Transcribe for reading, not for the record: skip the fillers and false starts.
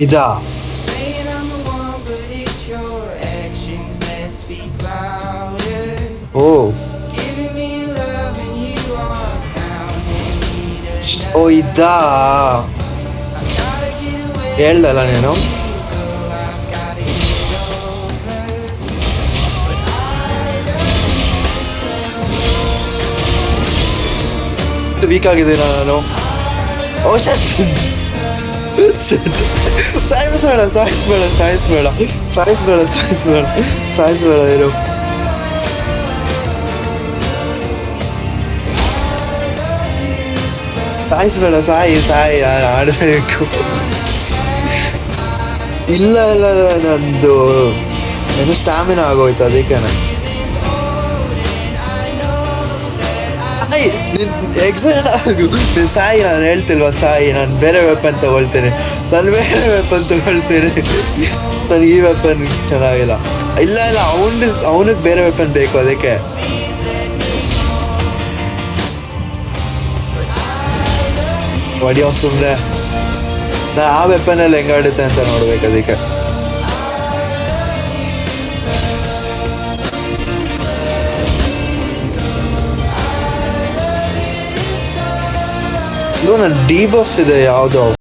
ಇದಾ? Saying I'm the one, but it's your actions that speak louder. O Giving me love and you are now in need of ಓ ಇದಾ? gotta get away ಹೇಳ್ದಲ್ಲ ನೀನು. from you, girl. I've gotta get over. Weak ಆಗಿದ್ದೀನ ನಾನು. Oh shut ಸಾಯಿಸ್ಬೇಡ ಸಾಯಿಸ್ಬೇಡ ಸಾಯಿಸ್ಬೇಡ ಸಾಯಿಸ್ಬೇಡ ಸಾಯಿಸ್ಬೇಡ ಸಾಯಿಸ್ಬೇಡ ಇರು. ಸಾಯಿಸ್ಬೇಡ ಸಾಯಿ ಸಾಯಿ ಆಡಬೇಕು. ಇಲ್ಲ ಇಲ್ಲ ನಂದು ಏನು ಸ್ಟ್ಯಾಮಿನಾ ಆಗೋಯ್ತು ಅದಕ್ಕೆ. ಸಾಯಿ ನಿನ್ ಎಕ್ಸೈಟ್ ಆಗು. ನೀನು ಸಾಯಿ, ನಾನು ಹೇಳ್ತಿಲ್ವಾ ಸಾಯಿ ನಾನು ಬೇರೆ ವೆಪನ್ ತಗೊಳ್ತೇನೆ, ನಾನು ಬೇರೆ ವೆಪನ್ ತಗೊಳ್ತೇನೆ, ನನಗೆ ಈ ವೆಪನ್ ಚೆನ್ನಾಗಿಲ್ಲ. ಇಲ್ಲ ಇಲ್ಲ ಅವನಿಗೆ ಬೇರೆ ವೆಪನ್ ಬೇಕು ಅದಕ್ಕೆ. ಹೊಡಿಯೋ ಸುಮ್ಮನೆ, ನಾ ಆ ವೆಪನಲ್ಲಿ ಹೆಂಗಾಡುತ್ತೆ ಅಂತ ನೋಡ್ಬೇಕು ಅದಕ್ಕೆ. ಇದು ನನ್ನ ಡಿಬಫ್ ಇದೆ ಯಾವುದೋ.